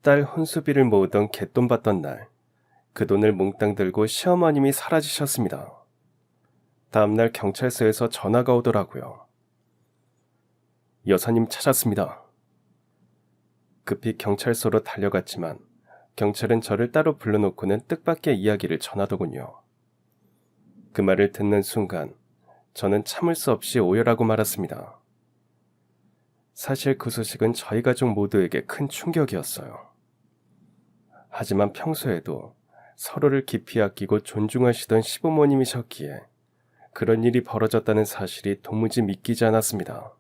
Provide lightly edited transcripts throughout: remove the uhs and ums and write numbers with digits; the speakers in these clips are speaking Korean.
딸 혼수비를 모으던 갯돈 받던 날, 그 돈을 몽땅 들고 시어머님이 사라지셨습니다. 다음날 경찰서에서 전화가 오더라고요. 여사님 찾았습니다. 급히 경찰서로 달려갔지만 경찰은 저를 따로 불러놓고는 뜻밖의 이야기를 전하더군요. 그 말을 듣는 순간 저는 참을 수 없이 오열하고 말았습니다. 사실 그 소식은 저희 가족 모두에게 큰 충격이었어요. 하지만 평소에도 서로를 깊이 아끼고 존중하시던 시부모님이셨기에 그런 일이 벌어졌다는 사실이 도무지 믿기지 않았습니다.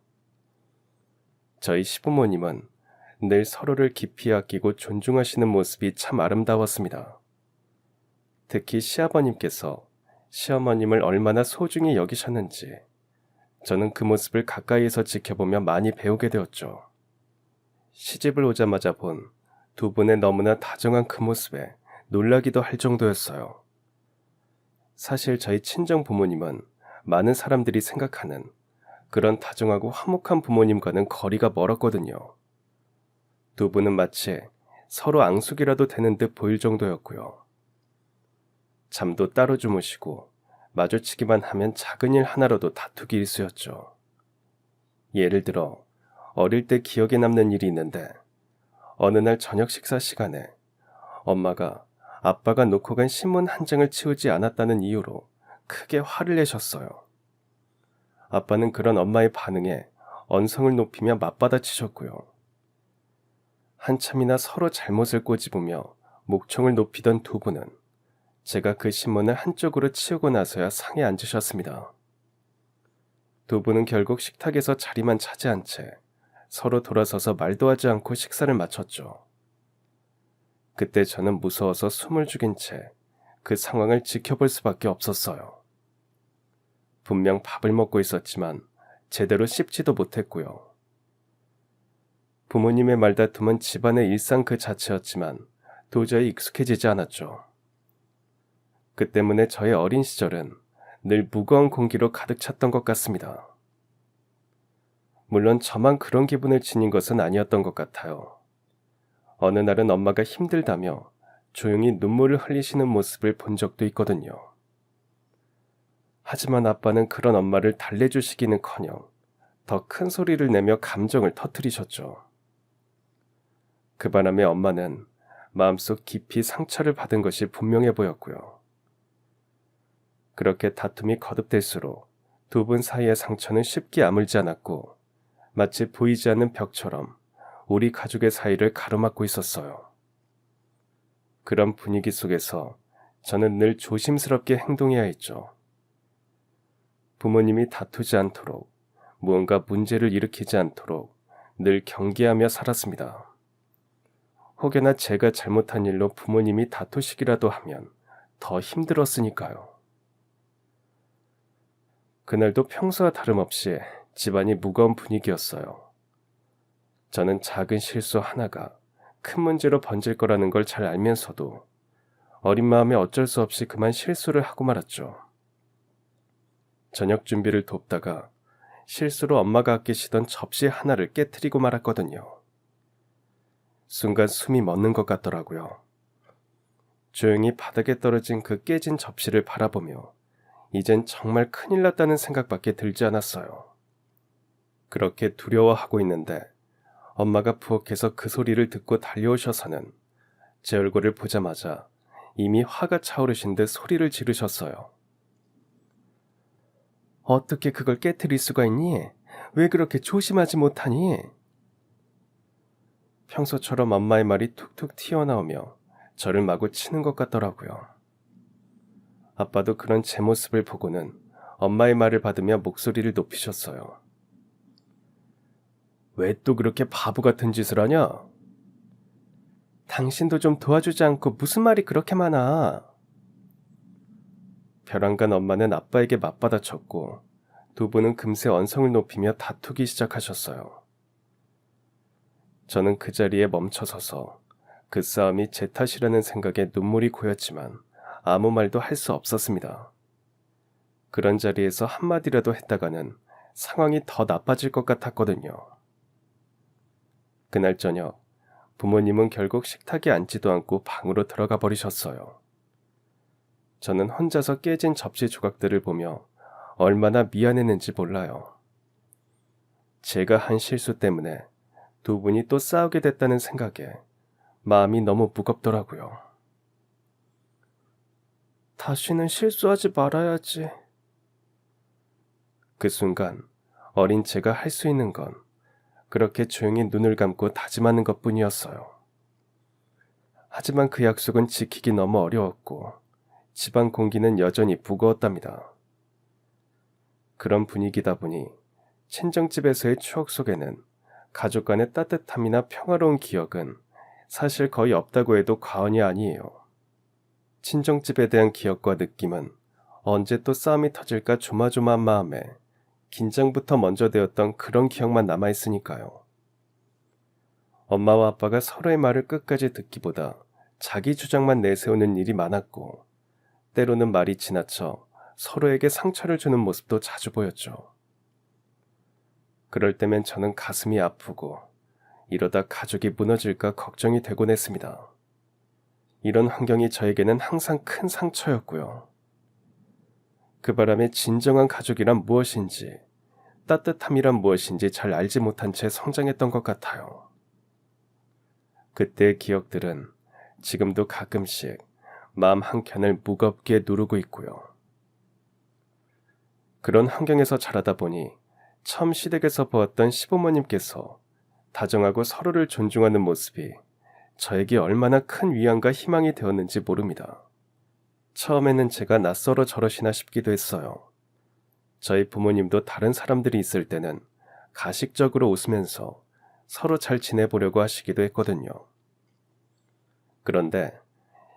저희 시부모님은 늘 서로를 깊이 아끼고 존중하시는 모습이 참 아름다웠습니다. 특히 시아버님께서 시어머님을 얼마나 소중히 여기셨는지 저는 그 모습을 가까이에서 지켜보며 많이 배우게 되었죠. 시집을 오자마자 본 두 분의 너무나 다정한 그 모습에 놀라기도 할 정도였어요. 사실 저희 친정 부모님은 많은 사람들이 생각하는 그런 다정하고 화목한 부모님과는 거리가 멀었거든요. 두 분은 마치 서로 앙숙이라도 되는 듯 보일 정도였고요. 잠도 따로 주무시고 마주치기만 하면 작은 일 하나로도 다투기 일쑤였죠. 예를 들어 어릴 때 기억에 남는 일이 있는데 어느 날 저녁 식사 시간에 엄마가 아빠가 놓고 간 신문 한 장을 치우지 않았다는 이유로 크게 화를 내셨어요. 아빠는 그런 엄마의 반응에 언성을 높이며 맞받아치셨고요. 한참이나 서로 잘못을 꼬집으며 목청을 높이던 두 분은 제가 그 신문을 한쪽으로 치우고 나서야 상에 앉으셨습니다. 두 분은 결국 식탁에서 자리만 차지한 채 서로 돌아서서 말도 하지 않고 식사를 마쳤죠. 그때 저는 무서워서 숨을 죽인 채 그 상황을 지켜볼 수밖에 없었어요. 분명 밥을 먹고 있었지만 제대로 씹지도 못했고요. 부모님의 말다툼은 집안의 일상 그 자체였지만 도저히 익숙해지지 않았죠. 그 때문에 저의 어린 시절은 늘 무거운 공기로 가득 찼던 것 같습니다. 물론 저만 그런 기분을 지닌 것은 아니었던 것 같아요. 어느 날은 엄마가 힘들다며 조용히 눈물을 흘리시는 모습을 본 적도 있거든요. 하지만 아빠는 그런 엄마를 달래주시기는커녕 더 큰 소리를 내며 감정을 터뜨리셨죠. 그 바람에 엄마는 마음속 깊이 상처를 받은 것이 분명해 보였고요. 그렇게 다툼이 거듭될수록 두 분 사이의 상처는 쉽게 아물지 않았고 마치 보이지 않는 벽처럼 우리 가족의 사이를 가로막고 있었어요. 그런 분위기 속에서 저는 늘 조심스럽게 행동해야 했죠. 부모님이 다투지 않도록, 무언가 문제를 일으키지 않도록 늘 경계하며 살았습니다. 혹여나 제가 잘못한 일로 부모님이 다투시기라도 하면 더 힘들었으니까요. 그날도 평소와 다름없이 집안이 무거운 분위기였어요. 저는 작은 실수 하나가 큰 문제로 번질 거라는 걸 잘 알면서도 어린 마음에 어쩔 수 없이 그만 실수를 하고 말았죠. 저녁 준비를 돕다가 실수로 엄마가 아끼시던 접시 하나를 깨트리고 말았거든요. 순간 숨이 멎는 것 같더라고요. 조용히 바닥에 떨어진 그 깨진 접시를 바라보며 이젠 정말 큰일 났다는 생각밖에 들지 않았어요. 그렇게 두려워하고 있는데 엄마가 부엌에서 그 소리를 듣고 달려오셔서는 제 얼굴을 보자마자 이미 화가 차오르신 듯 소리를 지르셨어요. 어떻게 그걸 깨트릴 수가 있니? 왜 그렇게 조심하지 못하니? 평소처럼 엄마의 말이 툭툭 튀어나오며 저를 마구 치는 것 같더라고요. 아빠도 그런 제 모습을 보고는 엄마의 말을 받으며 목소리를 높이셨어요. 왜 또 그렇게 바보 같은 짓을 하냐? 당신도 좀 도와주지 않고 무슨 말이 그렇게 많아? 벼랑간 엄마는 아빠에게 맞받아쳤고 두 분은 금세 언성을 높이며 다투기 시작하셨어요. 저는 그 자리에 멈춰서서 그 싸움이 제 탓이라는 생각에 눈물이 고였지만 아무 말도 할 수 없었습니다. 그런 자리에서 한마디라도 했다가는 상황이 더 나빠질 것 같았거든요. 그날 저녁 부모님은 결국 식탁에 앉지도 않고 방으로 들어가 버리셨어요. 저는 혼자서 깨진 접시 조각들을 보며 얼마나 미안했는지 몰라요. 제가 한 실수 때문에 두 분이 또 싸우게 됐다는 생각에 마음이 너무 무겁더라고요. 다시는 실수하지 말아야지. 그 순간 어린 제가 할 수 있는 건 그렇게 조용히 눈을 감고 다짐하는 것뿐이었어요. 하지만 그 약속은 지키기 너무 어려웠고 집안 공기는 여전히 무거웠답니다. 그런 분위기다 보니 친정집에서의 추억 속에는 가족 간의 따뜻함이나 평화로운 기억은 사실 거의 없다고 해도 과언이 아니에요. 친정집에 대한 기억과 느낌은 언제 또 싸움이 터질까 조마조마한 마음에 긴장부터 먼저 되었던 그런 기억만 남아있으니까요. 엄마와 아빠가 서로의 말을 끝까지 듣기보다 자기 주장만 내세우는 일이 많았고, 때로는 말이 지나쳐 서로에게 상처를 주는 모습도 자주 보였죠. 그럴 때면 저는 가슴이 아프고 이러다 가족이 무너질까 걱정이 되곤 했습니다. 이런 환경이 저에게는 항상 큰 상처였고요. 그 바람에 진정한 가족이란 무엇인지, 따뜻함이란 무엇인지 잘 알지 못한 채 성장했던 것 같아요. 그때의 기억들은 지금도 가끔씩 마음 한켠을 무겁게 누르고 있고요. 그런 환경에서 자라다 보니 처음 시댁에서 보았던 시부모님께서 다정하고 서로를 존중하는 모습이 저에게 얼마나 큰 위안과 희망이 되었는지 모릅니다. 처음에는 제가 낯설어 저러시나 싶기도 했어요. 저희 부모님도 다른 사람들이 있을 때는 가식적으로 웃으면서 서로 잘 지내보려고 하시기도 했거든요. 그런데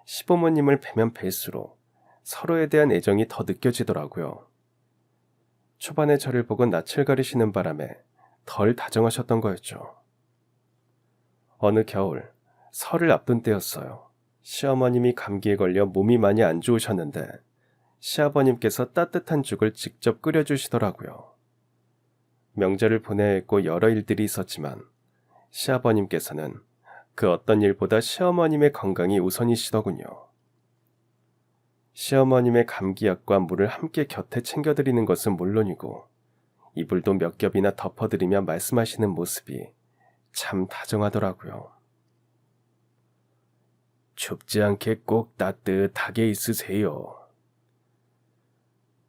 시부모님을 뵈면 뵐수록 서로에 대한 애정이 더 느껴지더라고요. 초반에 저를 보고 낯을 가리시는 바람에 덜 다정하셨던 거였죠. 어느 겨울, 설을 앞둔 때였어요. 시어머님이 감기에 걸려 몸이 많이 안 좋으셨는데 시아버님께서 따뜻한 죽을 직접 끓여주시더라고요. 명절을 보내야 했고 여러 일들이 있었지만 시아버님께서는 그 어떤 일보다 시어머님의 건강이 우선이시더군요. 시어머님의 감기약과 물을 함께 곁에 챙겨드리는 것은 물론이고 이불도 몇 겹이나 덮어드리며 말씀하시는 모습이 참 다정하더라고요. 춥지 않게 꼭 따뜻하게 있으세요.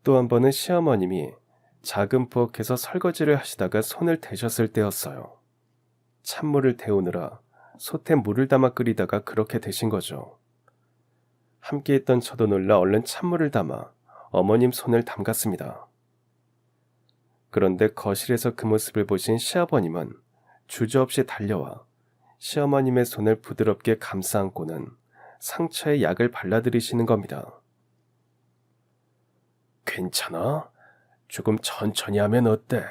또 한 번은 시어머님이 작은 부엌에서 설거지를 하시다가 손을 대셨을 때였어요. 찬물을 데우느라 솥에 물을 담아 끓이다가 그렇게 되신 거죠. 함께 있던 저도 놀라 얼른 찬물을 담아 어머님 손을 담갔습니다. 그런데 거실에서 그 모습을 보신 시아버님은 주저없이 달려와 시어머님의 손을 부드럽게 감싸 안고는 상처에 약을 발라드리시는 겁니다. 괜찮아? 조금 천천히 하면 어때?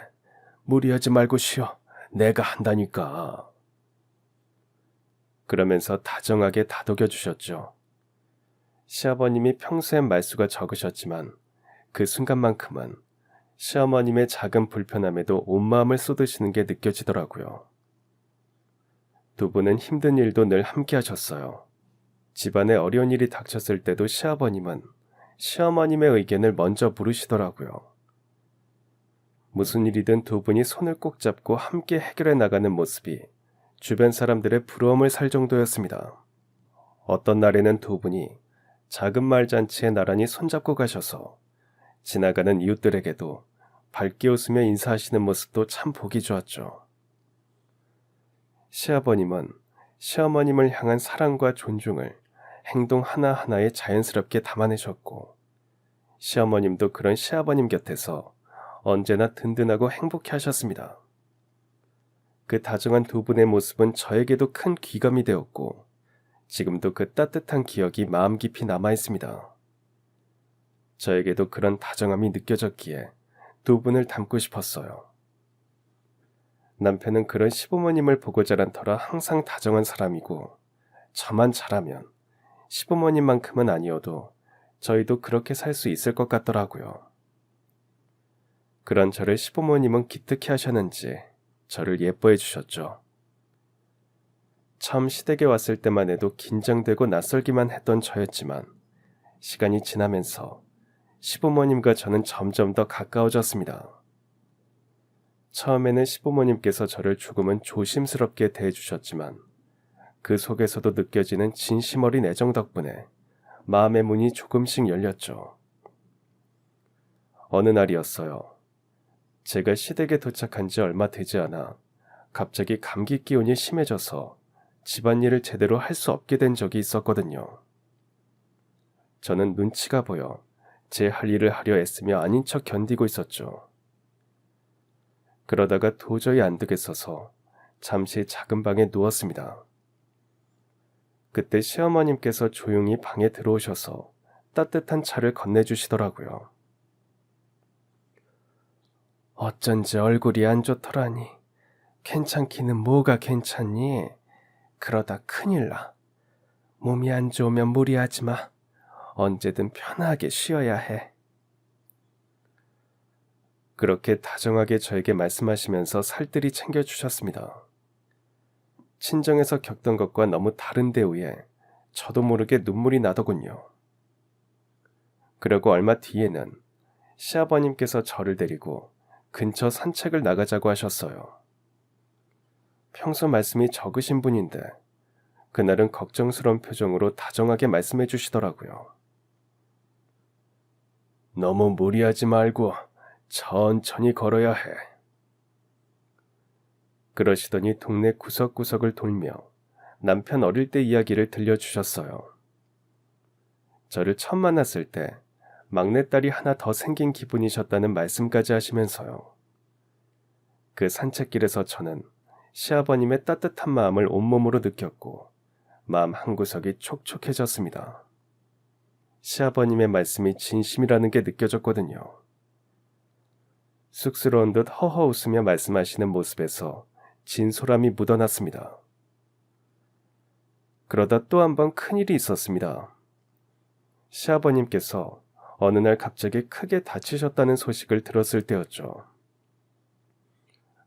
무리하지 말고 쉬어. 내가 한다니까. 그러면서 다정하게 다독여 주셨죠. 시아버님이 평소엔 말수가 적으셨지만 그 순간만큼은 시어머님의 작은 불편함에도 온 마음을 쏟으시는 게 느껴지더라고요. 두 분은 힘든 일도 늘 함께 하셨어요. 집안에 어려운 일이 닥쳤을 때도 시아버님은 시어머님의 의견을 먼저 물으시더라고요. 무슨 일이든 두 분이 손을 꼭 잡고 함께 해결해 나가는 모습이 주변 사람들의 부러움을 살 정도였습니다. 어떤 날에는 두 분이 작은 말 잔치에 나란히 손잡고 가셔서 지나가는 이웃들에게도 밝게 웃으며 인사하시는 모습도 참 보기 좋았죠. 시아버님은 시어머님을 향한 사랑과 존중을 행동 하나하나에 자연스럽게 담아내셨고 시어머님도 그런 시아버님 곁에서 언제나 든든하고 행복해 하셨습니다. 그 다정한 두 분의 모습은 저에게도 큰 귀감이 되었고 지금도 그 따뜻한 기억이 마음 깊이 남아 있습니다. 저에게도 그런 다정함이 느껴졌기에 두 분을 닮고 싶었어요. 남편은 그런 시부모님을 보고 자란 터라 항상 다정한 사람이고 저만 잘하면 시부모님만큼은 아니어도 저희도 그렇게 살 수 있을 것 같더라고요. 그런 저를 시부모님은 기특해 하셨는지 저를 예뻐해 주셨죠. 처음 시댁에 왔을 때만 해도 긴장되고 낯설기만 했던 저였지만 시간이 지나면서 시부모님과 저는 점점 더 가까워졌습니다. 처음에는 시부모님께서 저를 조금은 조심스럽게 대해주셨지만 그 속에서도 느껴지는 진심 어린 애정 덕분에 마음의 문이 조금씩 열렸죠. 어느 날이었어요. 제가 시댁에 도착한 지 얼마 되지 않아 갑자기 감기 기운이 심해져서 집안일을 제대로 할 수 없게 된 적이 있었거든요. 저는 눈치가 보여 제 할 일을 하려 애쓰며 아닌 척 견디고 있었죠. 그러다가 도저히 안 되겠어서 잠시 작은 방에 누웠습니다. 그때 시어머님께서 조용히 방에 들어오셔서 따뜻한 차를 건네주시더라고요. 어쩐지 얼굴이 안 좋더라니. 괜찮기는 뭐가 괜찮니? 그러다 큰일 나. 몸이 안 좋으면 무리하지 마. 언제든 편하게 쉬어야 해. 그렇게 다정하게 저에게 말씀하시면서 살뜰히 챙겨주셨습니다. 친정에서 겪던 것과 너무 다른 대우에 저도 모르게 눈물이 나더군요. 그리고 얼마 뒤에는 시아버님께서 저를 데리고 근처 산책을 나가자고 하셨어요. 평소 말씀이 적으신 분인데 그날은 걱정스러운 표정으로 다정하게 말씀해 주시더라고요. 너무 무리하지 말고 천천히 걸어야 해. 그러시더니 동네 구석구석을 돌며 남편 어릴 때 이야기를 들려주셨어요. 저를 처음 만났을 때 막내딸이 하나 더 생긴 기분이셨다는 말씀까지 하시면서요. 그 산책길에서 저는 시아버님의 따뜻한 마음을 온몸으로 느꼈고 마음 한구석이 촉촉해졌습니다. 시아버님의 말씀이 진심이라는 게 느껴졌거든요. 쑥스러운 듯 허허 웃으며 말씀하시는 모습에서 진솔함이 묻어났습니다. 그러다 또 한 번 큰일이 있었습니다. 시아버님께서 어느 날 갑자기 크게 다치셨다는 소식을 들었을 때였죠.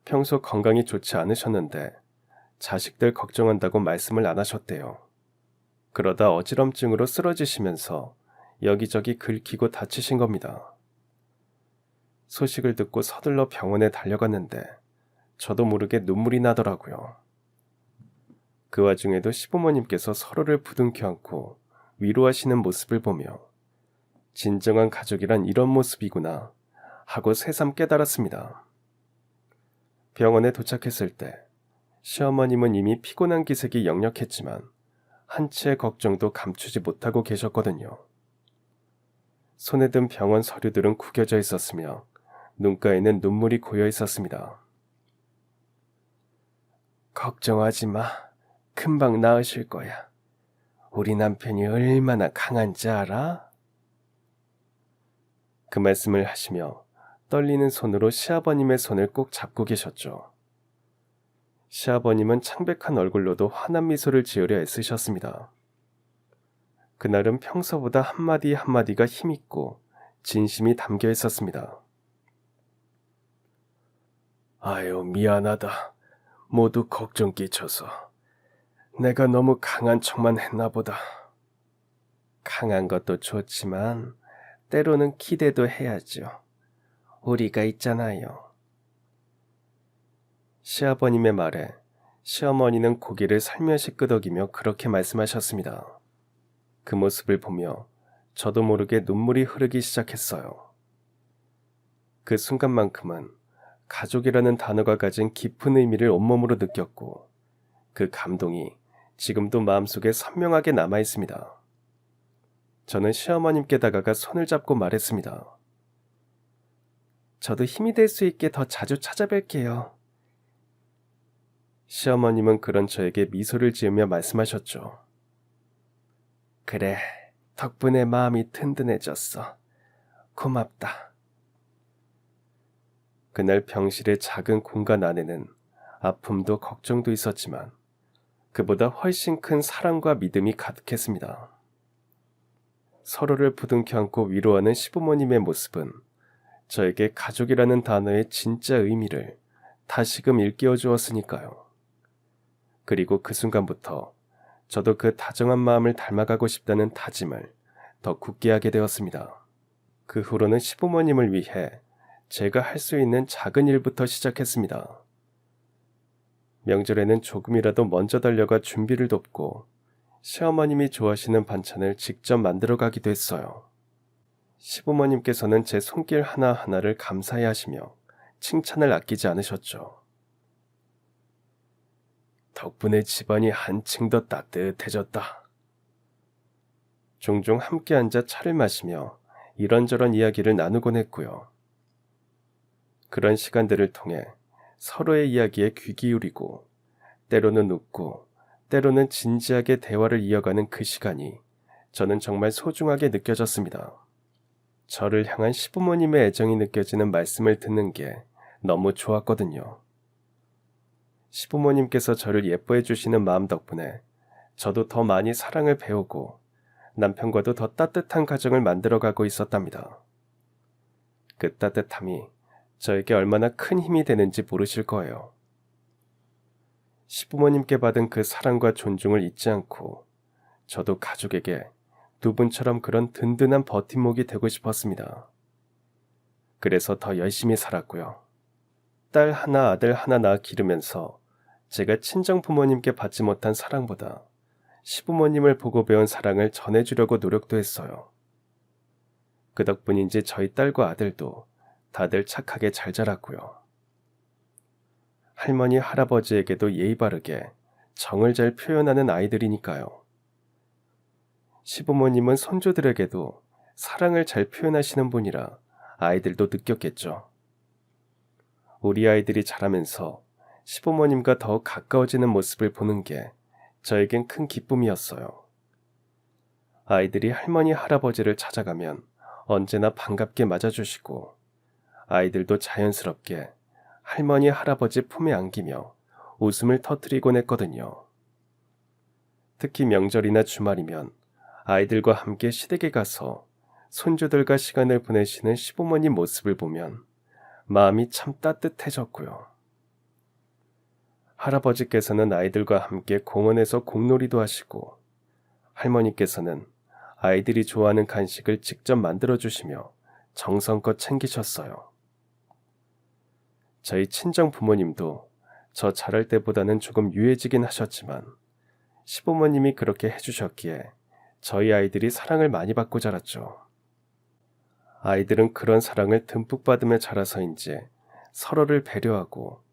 평소 건강이 좋지 않으셨는데 자식들 걱정한다고 말씀을 안 하셨대요. 그러다 어지럼증으로 쓰러지시면서 여기저기 긁히고 다치신 겁니다. 소식을 듣고 서둘러 병원에 달려갔는데 저도 모르게 눈물이 나더라고요. 그 와중에도 시부모님께서 서로를 부둥켜 안고 위로하시는 모습을 보며 진정한 가족이란 이런 모습이구나 하고 새삼 깨달았습니다. 병원에 도착했을 때 시어머님은 이미 피곤한 기색이 역력했지만 한치의 걱정도 감추지 못하고 계셨거든요. 손에 든 병원 서류들은 구겨져 있었으며 눈가에는 눈물이 고여 있었습니다. 걱정하지 마. 금방 나으실 거야. 우리 남편이 얼마나 강한지 알아? 그 말씀을 하시며 떨리는 손으로 시아버님의 손을 꼭 잡고 계셨죠. 시아버님은 창백한 얼굴로도 환한 미소를 지으려 애쓰셨습니다. 그날은 평소보다 한마디 한마디가 힘있고 진심이 담겨 있었습니다. 아유, 미안하다. 모두 걱정 끼쳐서. 내가 너무 강한 척만 했나 보다. 강한 것도 좋지만 때로는 기대도 해야죠. 우리가 있잖아요. 시아버님의 말에 시어머니는 고개를 살며시 끄덕이며 그렇게 말씀하셨습니다. 그 모습을 보며 저도 모르게 눈물이 흐르기 시작했어요. 그 순간만큼은 가족이라는 단어가 가진 깊은 의미를 온몸으로 느꼈고 그 감동이 지금도 마음속에 선명하게 남아있습니다. 저는 시어머님께 다가가 손을 잡고 말했습니다. 저도 힘이 될 수 있게 더 자주 찾아뵐게요. 시어머님은 그런 저에게 미소를 지으며 말씀하셨죠. 그래, 덕분에 마음이 든든해졌어. 고맙다. 그날 병실의 작은 공간 안에는 아픔도 걱정도 있었지만 그보다 훨씬 큰 사랑과 믿음이 가득했습니다. 서로를 부둥켜 안고 위로하는 시부모님의 모습은 저에게 가족이라는 단어의 진짜 의미를 다시금 일깨워 주었으니까요. 그리고 그 순간부터 저도 그 다정한 마음을 닮아가고 싶다는 다짐을 더 굳게 하게 되었습니다. 그 후로는 시부모님을 위해 제가 할 수 있는 작은 일부터 시작했습니다. 명절에는 조금이라도 먼저 달려가 준비를 돕고 시어머님이 좋아하시는 반찬을 직접 만들어 가기도 했어요. 시부모님께서는 제 손길 하나하나를 감사해 하시며 칭찬을 아끼지 않으셨죠. 덕분에 집안이 한층 더 따뜻해졌다. 종종 함께 앉아 차를 마시며 이런저런 이야기를 나누곤 했고요. 그런 시간들을 통해 서로의 이야기에 귀 기울이고 때로는 웃고 때로는 진지하게 대화를 이어가는 그 시간이 저는 정말 소중하게 느껴졌습니다. 저를 향한 시부모님의 애정이 느껴지는 말씀을 듣는 게 너무 좋았거든요. 시부모님께서 저를 예뻐해 주시는 마음 덕분에 저도 더 많이 사랑을 배우고 남편과도 더 따뜻한 가정을 만들어가고 있었답니다. 그 따뜻함이 저에게 얼마나 큰 힘이 되는지 모르실 거예요. 시부모님께 받은 그 사랑과 존중을 잊지 않고 저도 가족에게 두 분처럼 그런 든든한 버팀목이 되고 싶었습니다. 그래서 더 열심히 살았고요. 딸 하나 아들 하나 낳아 기르면서 제가 친정 부모님께 받지 못한 사랑보다 시부모님을 보고 배운 사랑을 전해주려고 노력도 했어요. 그 덕분인지 저희 딸과 아들도 다들 착하게 잘 자랐고요. 할머니 할아버지에게도 예의 바르게 정을 잘 표현하는 아이들이니까요. 시부모님은 손주들에게도 사랑을 잘 표현하시는 분이라 아이들도 느꼈겠죠. 우리 아이들이 자라면서 시부모님과 더 가까워지는 모습을 보는 게 저에겐 큰 기쁨이었어요. 아이들이 할머니 할아버지를 찾아가면 언제나 반갑게 맞아주시고 아이들도 자연스럽게 할머니 할아버지 품에 안기며 웃음을 터뜨리곤 했거든요. 특히 명절이나 주말이면 아이들과 함께 시댁에 가서 손주들과 시간을 보내시는 시부모님 모습을 보면 마음이 참 따뜻해졌고요. 할아버지께서는 아이들과 함께 공원에서 공놀이도 하시고 할머니께서는 아이들이 좋아하는 간식을 직접 만들어주시며 정성껏 챙기셨어요. 저희 친정 부모님도 저 자랄 때보다는 조금 유해지긴 하셨지만 시부모님이 그렇게 해주셨기에 저희 아이들이 사랑을 많이 받고 자랐죠. 아이들은 그런 사랑을 듬뿍 받으며 자라서인지 서로를 배려하고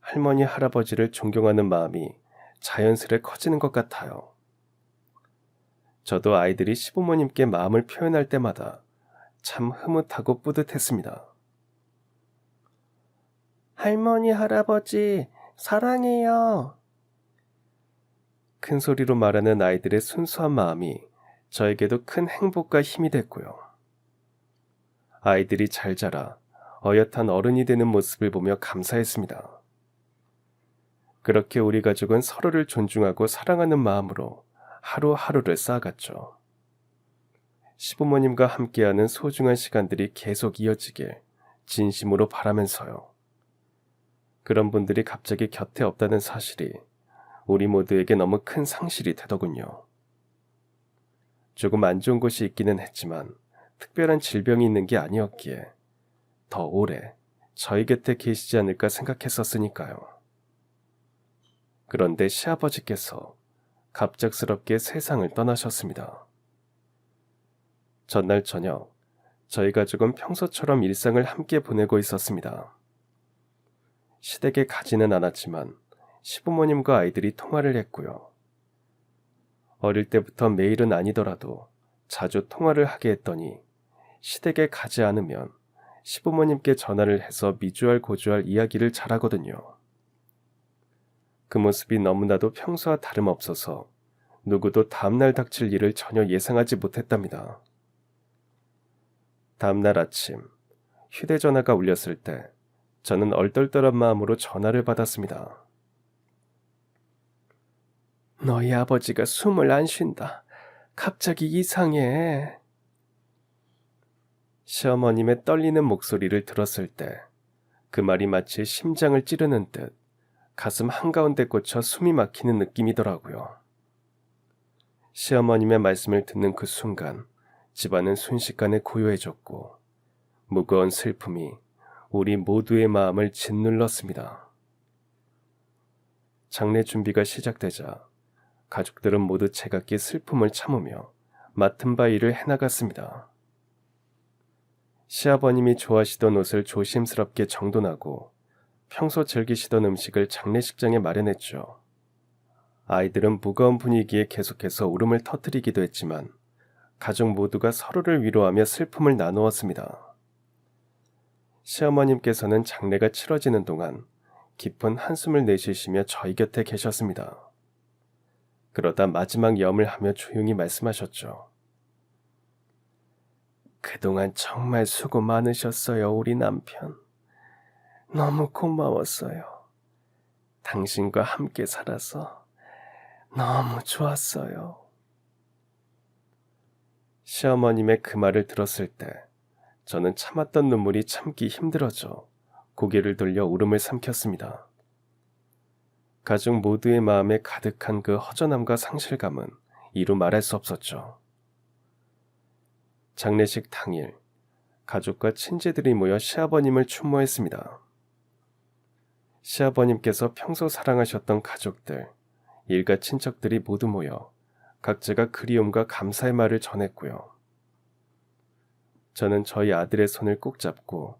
할머니 할아버지를 존경하는 마음이 자연스레 커지는 것 같아요. 저도 아이들이 시부모님께 마음을 표현할 때마다 참 흐뭇하고 뿌듯했습니다. 할머니 할아버지 사랑해요. 큰 소리로 말하는 아이들의 순수한 마음이 저에게도 큰 행복과 힘이 됐고요. 아이들이 잘 자라 어엿한 어른이 되는 모습을 보며 감사했습니다. 그렇게 우리 가족은 서로를 존중하고 사랑하는 마음으로 하루하루를 쌓아갔죠. 시부모님과 함께하는 소중한 시간들이 계속 이어지길 진심으로 바라면서요. 그런 분들이 갑자기 곁에 없다는 사실이 우리 모두에게 너무 큰 상실이 되더군요. 조금 안 좋은 곳이 있기는 했지만 특별한 질병이 있는 게 아니었기에 더 오래 저희 곁에 계시지 않을까 생각했었으니까요. 그런데 시아버지께서 갑작스럽게 세상을 떠나셨습니다. 전날 저녁, 저희 가족은 평소처럼 일상을 함께 보내고 있었습니다. 시댁에 가지는 않았지만 시부모님과 아이들이 통화를 했고요. 어릴 때부터 매일은 아니더라도 자주 통화를 하게 했더니 시댁에 가지 않으면 시부모님께 전화를 해서 미주알 고주알 이야기를 잘하거든요. 그 모습이 너무나도 평소와 다름없어서 누구도 다음날 닥칠 일을 전혀 예상하지 못했답니다. 다음날 아침 휴대전화가 울렸을 때 저는 얼떨떨한 마음으로 전화를 받았습니다. 너희 아버지가 숨을 안 쉰다. 갑자기 이상해. 시어머님의 떨리는 목소리를 들었을 때 그 말이 마치 심장을 찌르는 듯 가슴 한가운데 꽂혀 숨이 막히는 느낌이더라고요. 시어머님의 말씀을 듣는 그 순간 집안은 순식간에 고요해졌고 무거운 슬픔이 우리 모두의 마음을 짓눌렀습니다. 장례 준비가 시작되자 가족들은 모두 제각기 슬픔을 참으며 맡은 바 일을 해나갔습니다. 시아버님이 좋아하시던 옷을 조심스럽게 정돈하고 평소 즐기시던 음식을 장례식장에 마련했죠. 아이들은 무거운 분위기에 계속해서 울음을 터뜨리기도 했지만 가족 모두가 서로를 위로하며 슬픔을 나누었습니다. 시어머님께서는 장례가 치러지는 동안 깊은 한숨을 내쉬시며 저희 곁에 계셨습니다. 그러다 마지막 염을 하며 조용히 말씀하셨죠. 그동안 정말 수고 많으셨어요, 우리 남편. 너무 고마웠어요. 당신과 함께 살아서 너무 좋았어요. 시어머님의 그 말을 들었을 때 저는 참았던 눈물이 참기 힘들어져 고개를 돌려 울음을 삼켰습니다. 가족 모두의 마음에 가득한 그 허전함과 상실감은 이루 말할 수 없었죠. 장례식 당일 가족과 친지들이 모여 시아버님을 추모했습니다. 시아버님께서 평소 사랑하셨던 가족들, 일가 친척들이 모두 모여 각자가 그리움과 감사의 말을 전했고요. 저는 저희 아들의 손을 꼭 잡고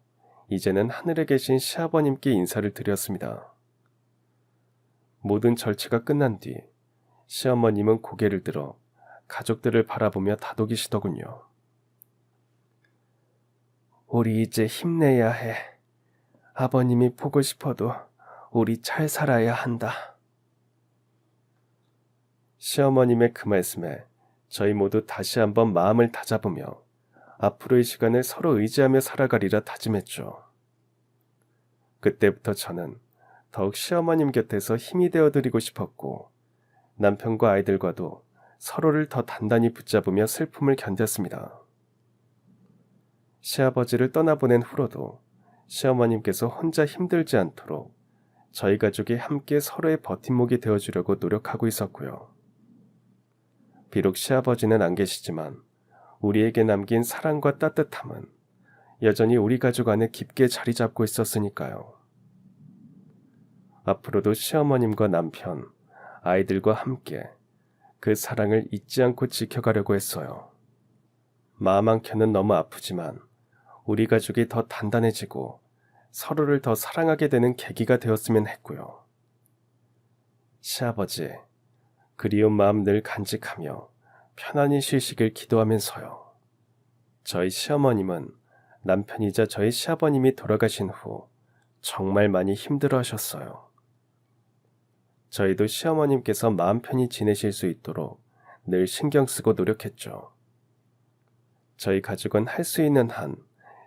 이제는 하늘에 계신 시아버님께 인사를 드렸습니다. 모든 절차가 끝난 뒤 시어머님은 고개를 들어 가족들을 바라보며 다독이시더군요. 우리 이제 힘내야 해. 아버님이 보고 싶어도 우리 잘 살아야 한다. 시어머님의 그 말씀에 저희 모두 다시 한번 마음을 다잡으며 앞으로의 시간을 서로 의지하며 살아가리라 다짐했죠. 그때부터 저는 더욱 시어머님 곁에서 힘이 되어드리고 싶었고 남편과 아이들과도 서로를 더 단단히 붙잡으며 슬픔을 견뎠습니다. 시아버지를 떠나보낸 후로도 시어머님께서 혼자 힘들지 않도록 저희 가족이 함께 서로의 버팀목이 되어주려고 노력하고 있었고요. 비록 시아버지는 안 계시지만 우리에게 남긴 사랑과 따뜻함은 여전히 우리 가족 안에 깊게 자리 잡고 있었으니까요. 앞으로도 시어머님과 남편, 아이들과 함께 그 사랑을 잊지 않고 지켜가려고 했어요. 마음 한켠은 너무 아프지만 우리 가족이 더 단단해지고 서로를 더 사랑하게 되는 계기가 되었으면 했고요. 시아버지, 그리운 마음 늘 간직하며 편안히 쉬시길 기도하면서요. 저희 시어머님은 남편이자 저희 시아버님이 돌아가신 후 정말 많이 힘들어하셨어요. 저희도 시어머님께서 마음 편히 지내실 수 있도록 늘 신경 쓰고 노력했죠. 저희 가족은 할 수 있는 한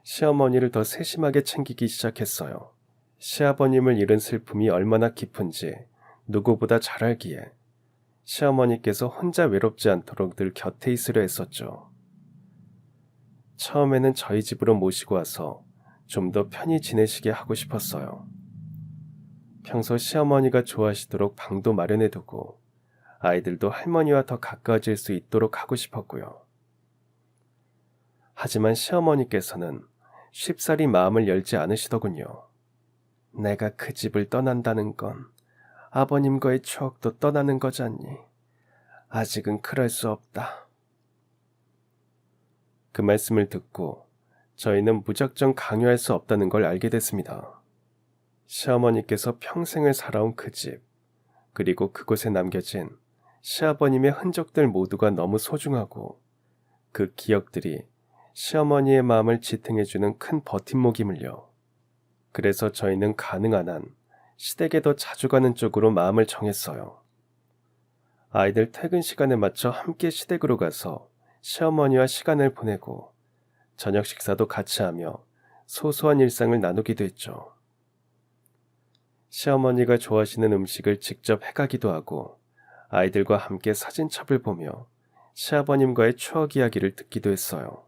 시어머니를 더 세심하게 챙기기 시작했어요. 시아버님을 잃은 슬픔이 얼마나 깊은지 누구보다 잘 알기에 시어머니께서 혼자 외롭지 않도록 늘 곁에 있으려 했었죠. 처음에는 저희 집으로 모시고 와서 좀 더 편히 지내시게 하고 싶었어요. 평소 시어머니가 좋아하시도록 방도 마련해두고 아이들도 할머니와 더 가까워질 수 있도록 하고 싶었고요. 하지만 시어머니께서는 쉽사리 마음을 열지 않으시더군요. 내가 그 집을 떠난다는 건 아버님과의 추억도 떠나는 거잖니. 아직은 그럴 수 없다. 그 말씀을 듣고 저희는 무작정 강요할 수 없다는 걸 알게 됐습니다. 시어머니께서 평생을 살아온 그 집, 그리고 그곳에 남겨진 시아버님의 흔적들 모두가 너무 소중하고 그 기억들이 시어머니의 마음을 지탱해주는 큰 버팀목임을요. 그래서 저희는 가능한 한 시댁에 더 자주 가는 쪽으로 마음을 정했어요. 아이들 퇴근 시간에 맞춰 함께 시댁으로 가서 시어머니와 시간을 보내고 저녁 식사도 같이 하며 소소한 일상을 나누기도 했죠. 시어머니가 좋아하시는 음식을 직접 해가기도 하고 아이들과 함께 사진첩을 보며 시아버님과의 추억 이야기를 듣기도 했어요.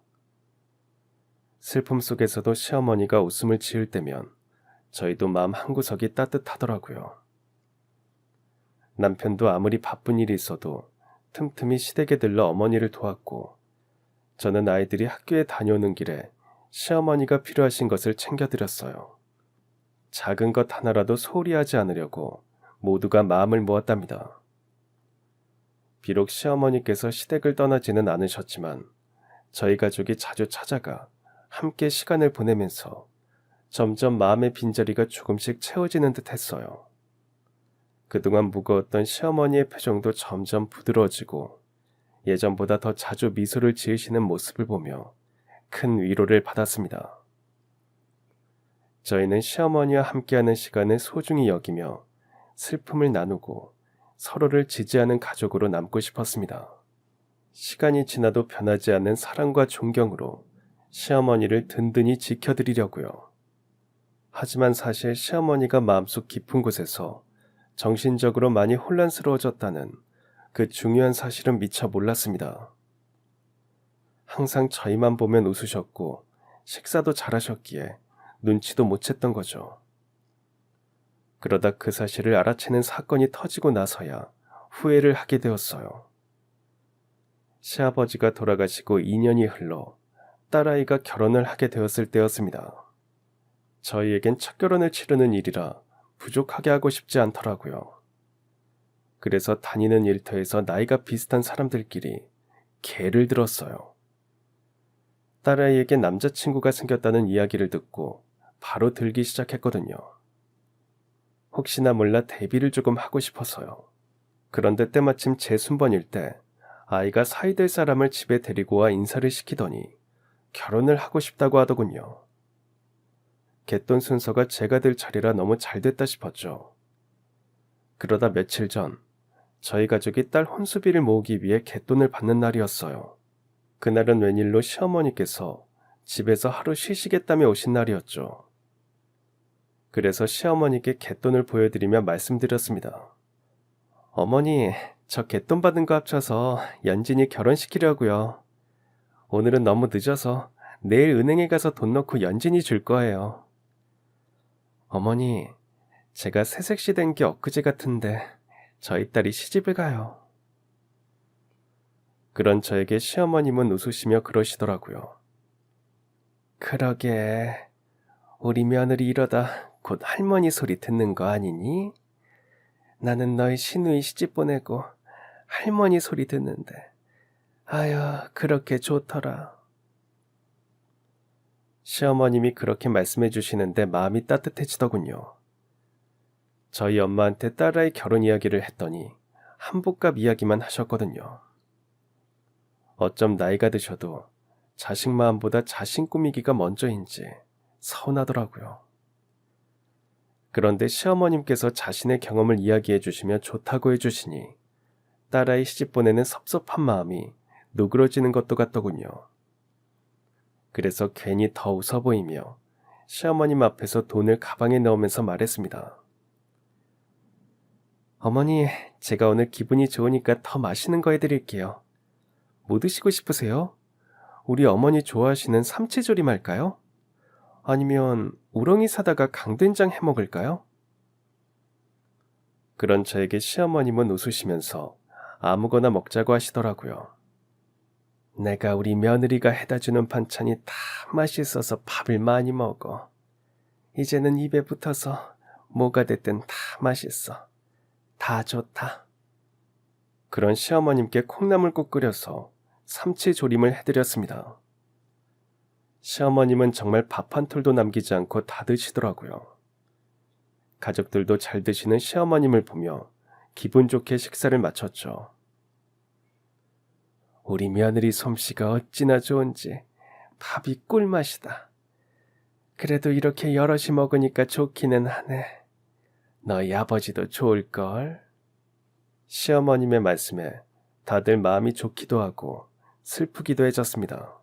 슬픔 속에서도 시어머니가 웃음을 지을 때면 저희도 마음 한구석이 따뜻하더라고요. 남편도 아무리 바쁜 일이 있어도 틈틈이 시댁에 들러 어머니를 도왔고, 저는 아이들이 학교에 다녀오는 길에 시어머니가 필요하신 것을 챙겨드렸어요. 작은 것 하나라도 소홀히 하지 않으려고 모두가 마음을 모았답니다. 비록 시어머니께서 시댁을 떠나지는 않으셨지만 저희 가족이 자주 찾아가 함께 시간을 보내면서 점점 마음의 빈자리가 조금씩 채워지는 듯 했어요. 그동안 무거웠던 시어머니의 표정도 점점 부드러워지고 예전보다 더 자주 미소를 지으시는 모습을 보며 큰 위로를 받았습니다. 저희는 시어머니와 함께하는 시간을 소중히 여기며 슬픔을 나누고 서로를 지지하는 가족으로 남고 싶었습니다. 시간이 지나도 변하지 않는 사랑과 존경으로 시어머니를 든든히 지켜드리려고요. 하지만 사실 시어머니가 마음속 깊은 곳에서 정신적으로 많이 혼란스러워졌다는 그 중요한 사실은 미처 몰랐습니다. 항상 저희만 보면 웃으셨고 식사도 잘하셨기에 눈치도 못 챘던 거죠. 그러다 그 사실을 알아채는 사건이 터지고 나서야 후회를 하게 되었어요. 시아버지가 돌아가시고 2년이 흘러 딸아이가 결혼을 하게 되었을 때였습니다. 저희에겐 첫 결혼을 치르는 일이라 부족하게 하고 싶지 않더라고요. 그래서 다니는 일터에서 나이가 비슷한 사람들끼리 개를 들었어요. 딸아이에게 남자친구가 생겼다는 이야기를 듣고 바로 들기 시작했거든요. 혹시나 몰라 데뷔를 조금 하고 싶어서요. 그런데 때마침 제 순번일 때 아이가 사이 될 사람을 집에 데리고 와 인사를 시키더니 결혼을 하고 싶다고 하더군요. 개돈 순서가 제가 될 차례라 너무 잘 됐다 싶었죠. 그러다 며칠 전 저희 가족이 딸 혼수비를 모으기 위해 개돈을 받는 날이었어요. 그날은 웬일로 시어머니께서 집에서 하루 쉬시겠다며 오신 날이었죠. 그래서 시어머니께 개돈을 보여드리며 말씀드렸습니다. 어머니, 저 개돈 받은 거 합쳐서 연진이 결혼시키려고요. 오늘은 너무 늦어서 내일 은행에 가서 돈 넣고 연진이 줄 거예요. 어머니, 제가 새색시 된 게 엊그제 같은데 저희 딸이 시집을 가요. 그런 저에게 시어머님은 웃으시며 그러시더라고요. 그러게, 우리 며느리 이러다 곧 할머니 소리 듣는 거 아니니? 나는 너희 시누이 시집 보내고 할머니 소리 듣는데 아유 그렇게 좋더라. 시어머님이 그렇게 말씀해 주시는데 마음이 따뜻해지더군요. 저희 엄마한테 딸아이 결혼 이야기를 했더니 한복값 이야기만 하셨거든요. 어쩜 나이가 드셔도 자식 마음보다 자신 꾸미기가 먼저인지 서운하더라고요. 그런데 시어머님께서 자신의 경험을 이야기해 주시며 좋다고 해주시니 딸아이 시집 보내는 섭섭한 마음이 누그러지는 것도 같더군요. 그래서 괜히 더 웃어 보이며 시어머님 앞에서 돈을 가방에 넣으면서 말했습니다. 어머니, 제가 오늘 기분이 좋으니까 더 맛있는 거 해드릴게요. 뭐 드시고 싶으세요? 우리 어머니 좋아하시는 삼치조림 할까요? 아니면 우렁이 사다가 강된장 해먹을까요? 그런 저에게 시어머님은 웃으시면서 아무거나 먹자고 하시더라고요. 내가 우리 며느리가 해다주는 반찬이 다 맛있어서 밥을 많이 먹어. 이제는 입에 붙어서 뭐가 됐든 다 맛있어. 다 좋다. 그런 시어머님께 콩나물국 끓여서 삼치조림을 해드렸습니다. 시어머님은 정말 밥 한 톨도 남기지 않고 다 드시더라고요. 가족들도 잘 드시는 시어머님을 보며 기분 좋게 식사를 마쳤죠. 우리 며느리 솜씨가 어찌나 좋은지 밥이 꿀맛이다. 그래도 이렇게 여럿이 먹으니까 좋기는 하네. 너희 아버지도 좋을걸. 시어머님의 말씀에 다들 마음이 좋기도 하고 슬프기도 해졌습니다.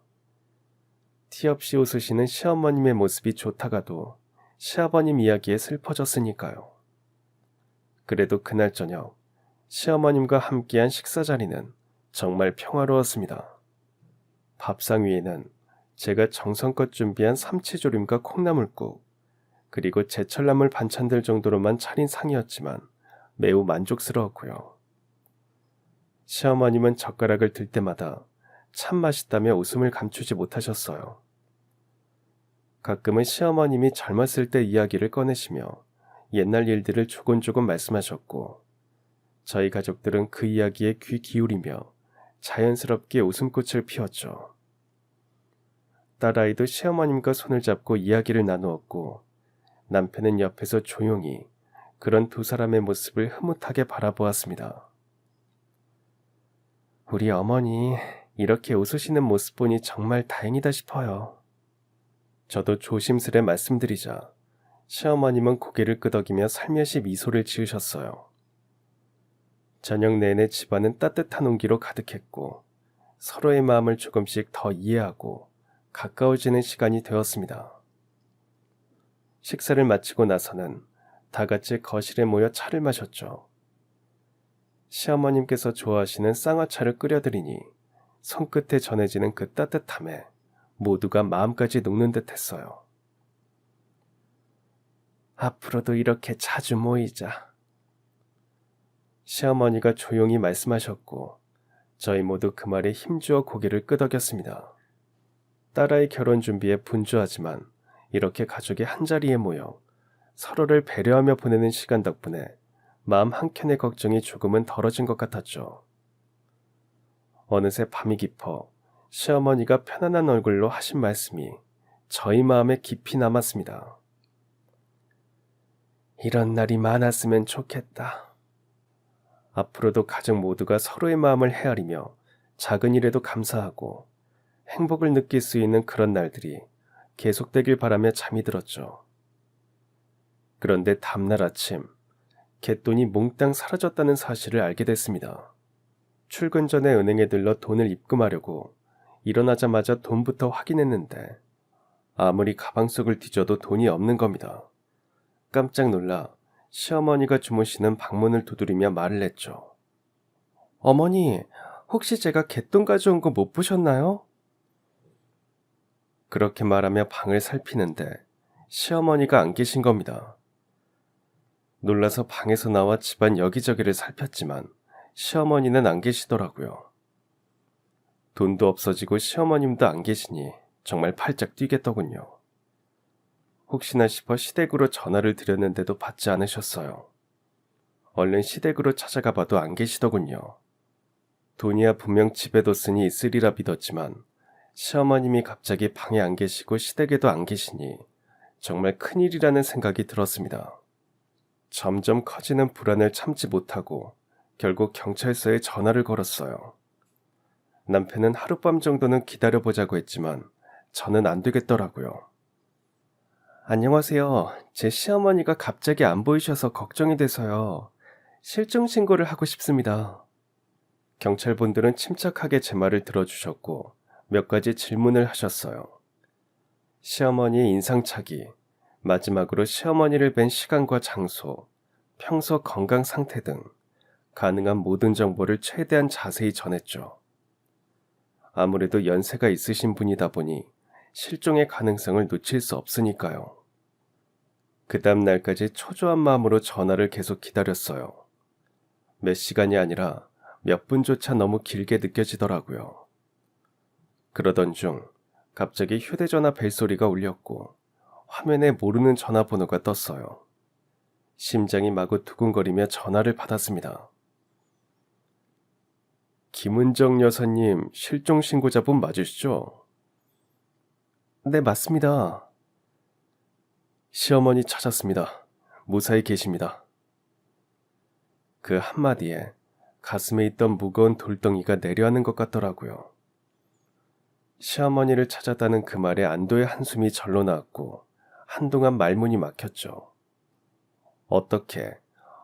티 없이 웃으시는 시어머님의 모습이 좋다가도 시아버님 이야기에 슬퍼졌으니까요. 그래도 그날 저녁 시어머님과 함께한 식사 자리는 정말 평화로웠습니다. 밥상 위에는 제가 정성껏 준비한 삼치조림과 콩나물국, 그리고 제철나물 반찬들 정도로만 차린 상이었지만 매우 만족스러웠고요. 시어머님은 젓가락을 들 때마다 참 맛있다며 웃음을 감추지 못하셨어요. 가끔은 시어머님이 젊었을 때 이야기를 꺼내시며 옛날 일들을 조곤조곤 말씀하셨고, 저희 가족들은 그 이야기에 귀 기울이며 자연스럽게 웃음꽃을 피웠죠. 딸아이도 시어머님과 손을 잡고 이야기를 나누었고, 남편은 옆에서 조용히 그런 두 사람의 모습을 흐뭇하게 바라보았습니다. 우리 어머니 이렇게 웃으시는 모습 보니 정말 다행이다 싶어요. 저도 조심스레 말씀드리자 시어머님은 고개를 끄덕이며 살며시 미소를 지으셨어요. 저녁 내내 집안은 따뜻한 온기로 가득했고 서로의 마음을 조금씩 더 이해하고 가까워지는 시간이 되었습니다. 식사를 마치고 나서는 다 같이 거실에 모여 차를 마셨죠. 시어머님께서 좋아하시는 쌍화차를 끓여드리니 손끝에 전해지는 그 따뜻함에 모두가 마음까지 녹는 듯 했어요. 앞으로도 이렇게 자주 모이자. 시어머니가 조용히 말씀하셨고 저희 모두 그 말에 힘주어 고개를 끄덕였습니다. 딸아이 결혼 준비에 분주하지만 이렇게 가족이 한자리에 모여 서로를 배려하며 보내는 시간 덕분에 마음 한켠의 걱정이 조금은 덜어진 것 같았죠. 어느새 밤이 깊어 시어머니가 편안한 얼굴로 하신 말씀이 저희 마음에 깊이 남았습니다. 이런 날이 많았으면 좋겠다. 앞으로도 가족 모두가 서로의 마음을 헤아리며 작은 일에도 감사하고 행복을 느낄 수 있는 그런 날들이 계속되길 바라며 잠이 들었죠. 그런데 다음날 아침 갯돈이 몽땅 사라졌다는 사실을 알게 됐습니다. 출근 전에 은행에 들러 돈을 입금하려고 일어나자마자 돈부터 확인했는데 아무리 가방 속을 뒤져도 돈이 없는 겁니다. 깜짝 놀라 시어머니가 주무시는 방문을 두드리며 말을 했죠. 어머니, 혹시 제가 갯돈 가져온 거 못 보셨나요? 그렇게 말하며 방을 살피는데 시어머니가 안 계신 겁니다. 놀라서 방에서 나와 집안 여기저기를 살폈지만 시어머니는 안 계시더라고요. 돈도 없어지고 시어머님도 안 계시니 정말 팔짝 뛰겠더군요. 혹시나 싶어 시댁으로 전화를 드렸는데도 받지 않으셨어요. 얼른 시댁으로 찾아가 봐도 안 계시더군요. 돈이야 분명 집에 뒀으니 있으리라 믿었지만 시어머님이 갑자기 방에 안 계시고 시댁에도 안 계시니 정말 큰일이라는 생각이 들었습니다. 점점 커지는 불안을 참지 못하고 결국 경찰서에 전화를 걸었어요. 남편은 하룻밤 정도는 기다려보자고 했지만 저는 안 되겠더라고요. 안녕하세요. 제 시어머니가 갑자기 안 보이셔서 걱정이 돼서요. 실종 신고를 하고 싶습니다. 경찰분들은 침착하게 제 말을 들어주셨고 몇 가지 질문을 하셨어요. 시어머니의 인상착의, 마지막으로 시어머니를 뵌 시간과 장소, 평소 건강 상태 등 가능한 모든 정보를 최대한 자세히 전했죠. 아무래도 연세가 있으신 분이다 보니 실종의 가능성을 놓칠 수 없으니까요. 그 다음 날까지 초조한 마음으로 전화를 계속 기다렸어요. 몇 시간이 아니라 몇 분조차 너무 길게 느껴지더라고요. 그러던 중 갑자기 휴대전화 벨소리가 울렸고 화면에 모르는 전화번호가 떴어요. 심장이 마구 두근거리며 전화를 받았습니다. 김은정 여사님, 실종 신고자분 맞으시죠? 네, 맞습니다. 시어머니 찾았습니다. 무사히 계십니다. 그 한마디에 가슴에 있던 무거운 돌덩이가 내려앉는 것 같더라고요. 시어머니를 찾았다는 그 말에 안도의 한숨이 절로 나왔고 한동안 말문이 막혔죠. 어떻게,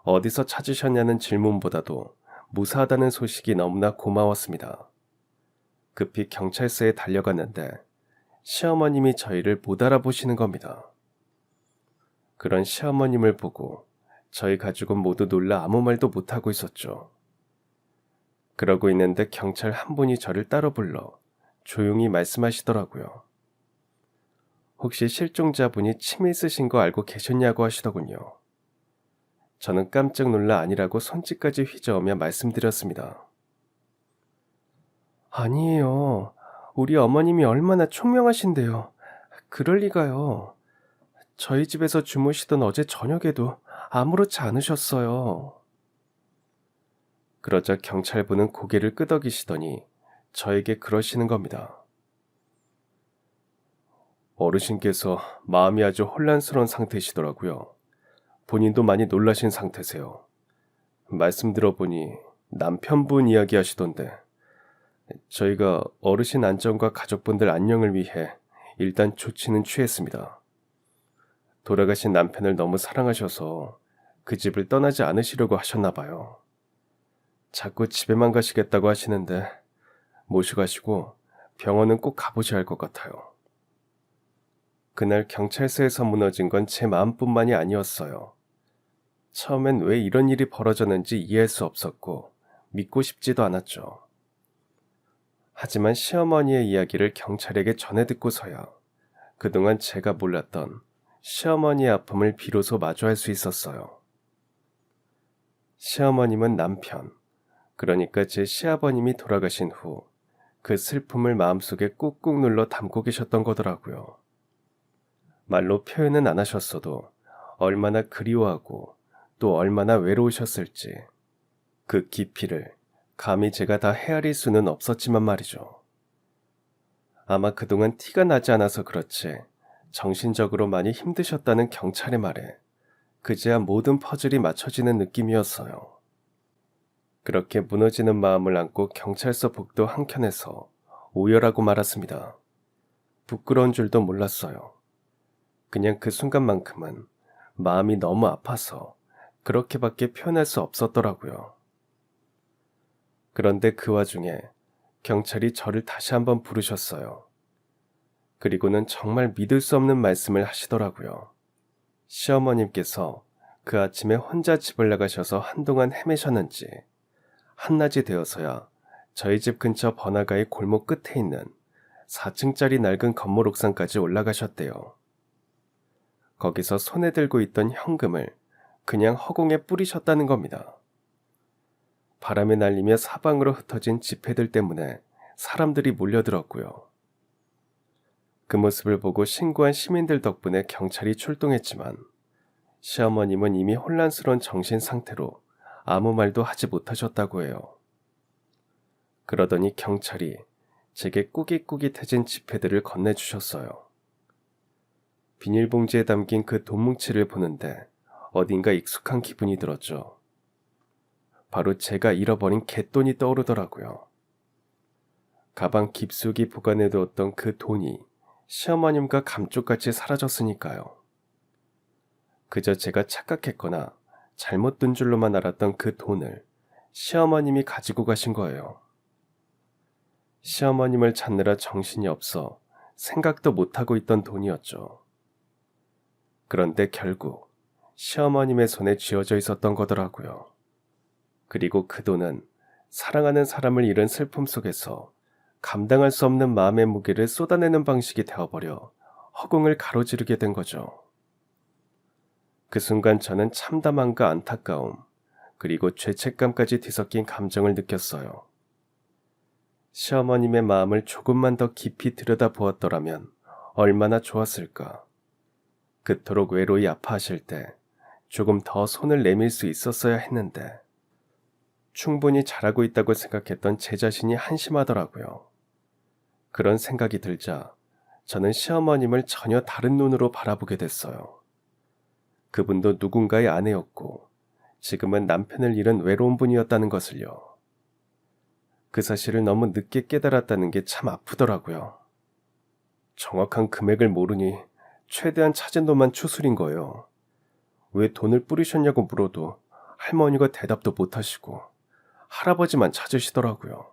어디서 찾으셨냐는 질문보다도 무사하다는 소식이 너무나 고마웠습니다. 급히 경찰서에 달려갔는데 시어머님이 저희를 못 알아보시는 겁니다. 그런 시어머님을 보고 저희 가족은 모두 놀라 아무 말도 못하고 있었죠. 그러고 있는데 경찰 한 분이 저를 따로 불러 조용히 말씀하시더라고요. 혹시 실종자분이 치매 있으신 거 알고 계셨냐고 하시더군요. 저는 깜짝 놀라 아니라고 손짓까지 휘저으며 말씀드렸습니다. 아니에요. 우리 어머님이 얼마나 총명하신데요. 그럴 리가요. 저희 집에서 주무시던 어제 저녁에도 아무렇지 않으셨어요. 그러자 경찰분은 고개를 끄덕이시더니 저에게 그러시는 겁니다. 어르신께서 마음이 아주 혼란스러운 상태시더라고요. 본인도 많이 놀라신 상태세요. 말씀 들어보니 남편분 이야기 하시던데 저희가 어르신 안전과 가족분들 안녕을 위해 일단 조치는 취했습니다. 돌아가신 남편을 너무 사랑하셔서 그 집을 떠나지 않으시려고 하셨나 봐요. 자꾸 집에만 가시겠다고 하시는데 모시고 가시고 병원은 꼭 가보셔야 할 것 같아요. 그날 경찰서에서 무너진 건 제 마음뿐만이 아니었어요. 처음엔 왜 이런 일이 벌어졌는지 이해할 수 없었고 믿고 싶지도 않았죠. 하지만 시어머니의 이야기를 경찰에게 전해 듣고서야 그동안 제가 몰랐던 시어머니의 아픔을 비로소 마주할 수 있었어요. 시어머님은 남편, 그러니까 제 시아버님이 돌아가신 후 그 슬픔을 마음속에 꾹꾹 눌러 담고 계셨던 거더라고요. 말로 표현은 안 하셨어도 얼마나 그리워하고 또 얼마나 외로우셨을지 그 깊이를 감히 제가 다 헤아릴 수는 없었지만 말이죠. 아마 그동안 티가 나지 않아서 그렇지 정신적으로 많이 힘드셨다는 경찰의 말에 그제야 모든 퍼즐이 맞춰지는 느낌이었어요. 그렇게 무너지는 마음을 안고 경찰서 복도 한켠에서 오열하고 말았습니다. 부끄러운 줄도 몰랐어요. 그냥 그 순간만큼은 마음이 너무 아파서 그렇게밖에 표현할 수 없었더라고요. 그런데 그 와중에 경찰이 저를 다시 한번 부르셨어요. 그리고는 정말 믿을 수 없는 말씀을 하시더라고요. 시어머님께서 그 아침에 혼자 집을 나가셔서 한동안 헤매셨는지 한낮이 되어서야 저희 집 근처 번화가의 골목 끝에 있는 4층짜리 낡은 건물 옥상까지 올라가셨대요. 거기서 손에 들고 있던 현금을 그냥 허공에 뿌리셨다는 겁니다. 바람에 날리며 사방으로 흩어진 지폐들 때문에 사람들이 몰려들었고요. 그 모습을 보고 신고한 시민들 덕분에 경찰이 출동했지만 시어머님은 이미 혼란스러운 정신 상태로 아무 말도 하지 못하셨다고 해요. 그러더니 경찰이 제게 꾸깃꾸깃해진 지폐들을 건네주셨어요. 비닐봉지에 담긴 그 돈 뭉치를 보는데 어딘가 익숙한 기분이 들었죠. 바로 제가 잃어버린 갯돈이 떠오르더라고요. 가방 깊숙이 보관해두었던 그 돈이 시어머님과 감쪽같이 사라졌으니까요. 그저 제가 착각했거나 잘못 둔 줄로만 알았던 그 돈을 시어머님이 가지고 가신 거예요. 시어머님을 찾느라 정신이 없어 생각도 못하고 있던 돈이었죠. 그런데 결국 시어머님의 손에 쥐어져 있었던 거더라고요. 그리고 그 돈은 사랑하는 사람을 잃은 슬픔 속에서 감당할 수 없는 마음의 무게를 쏟아내는 방식이 되어버려 허공을 가로지르게 된 거죠. 그 순간 저는 참담함과 안타까움, 그리고 죄책감까지 뒤섞인 감정을 느꼈어요. 시어머님의 마음을 조금만 더 깊이 들여다보았더라면 얼마나 좋았을까. 그토록 외로이 아파하실 때 조금 더 손을 내밀 수 있었어야 했는데 충분히 잘하고 있다고 생각했던 제 자신이 한심하더라고요. 그런 생각이 들자 저는 시어머님을 전혀 다른 눈으로 바라보게 됐어요. 그분도 누군가의 아내였고 지금은 남편을 잃은 외로운 분이었다는 것을요. 그 사실을 너무 늦게 깨달았다는 게 참 아프더라고요. 정확한 금액을 모르니 최대한 찾은 돈만 추스린 거예요. 왜 돈을 뿌리셨냐고 물어도 할머니가 대답도 못하시고 할아버지만 찾으시더라고요.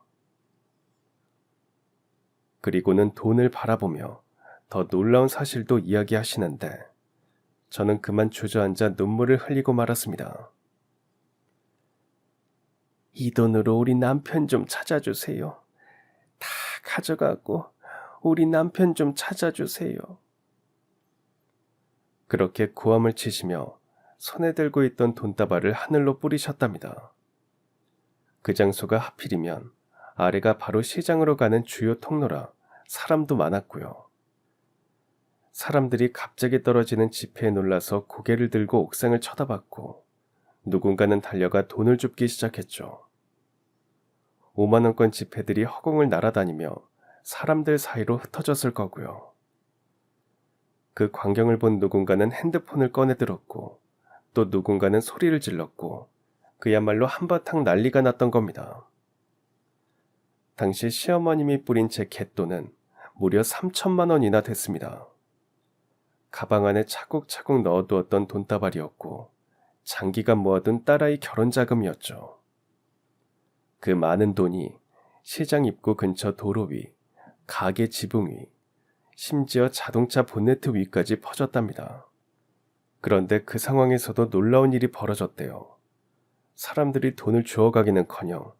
그리고는 돈을 바라보며 더 놀라운 사실도 이야기하시는데 저는 그만 주저앉아 눈물을 흘리고 말았습니다. 이 돈으로 우리 남편 좀 찾아주세요. 다 가져가고 우리 남편 좀 찾아주세요. 그렇게 고함을 치시며 손에 들고 있던 돈다발을 하늘로 뿌리셨답니다. 그 장소가 하필이면 아래가 바로 시장으로 가는 주요 통로라 사람도 많았고요. 사람들이 갑자기 떨어지는 지폐에 놀라서 고개를 들고 옥상을 쳐다봤고 누군가는 달려가 돈을 줍기 시작했죠. 5만원권 지폐들이 허공을 날아다니며 사람들 사이로 흩어졌을 거고요. 그 광경을 본 누군가는 핸드폰을 꺼내들었고 또 누군가는 소리를 질렀고 그야말로 한바탕 난리가 났던 겁니다. 당시 시어머님이 뿌린 제 갯돈은 무려 3천만 원이나 됐습니다. 가방 안에 차곡차곡 넣어두었던 돈다발이었고 장기간 모아둔 딸아이 결혼 자금이었죠. 그 많은 돈이 시장 입구 근처 도로 위, 가게 지붕 위, 심지어 자동차 본네트 위까지 퍼졌답니다. 그런데 그 상황에서도 놀라운 일이 벌어졌대요. 사람들이 돈을 주워가기는커녕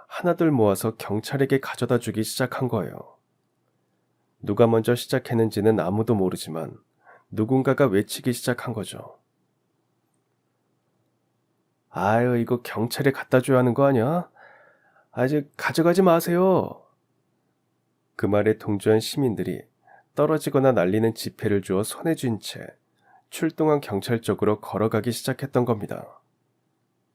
하나둘 모아서 경찰에게 가져다 주기 시작한 거예요. 누가 먼저 시작했는지는 아무도 모르지만 누군가가 외치기 시작한 거죠. 아유, 이거 경찰에 갖다 줘야 하는 거 아니야? 아직 가져가지 마세요. 그 말에 동조한 시민들이 떨어지거나 날리는 지폐를 주어 손에 쥔 채 출동한 경찰 쪽으로 걸어가기 시작했던 겁니다.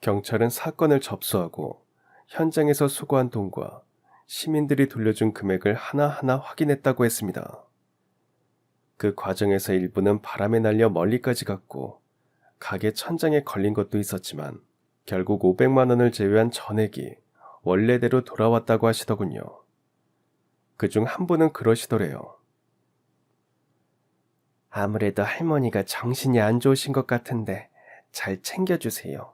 경찰은 사건을 접수하고 현장에서 수거한 돈과 시민들이 돌려준 금액을 하나하나 확인했다고 했습니다. 그 과정에서 일부는 바람에 날려 멀리까지 갔고 가게 천장에 걸린 것도 있었지만 결국 500만 원을 제외한 전액이 원래대로 돌아왔다고 하시더군요. 그중 한 분은 그러시더래요. 아무래도 할머니가 정신이 안 좋으신 것 같은데 잘 챙겨주세요.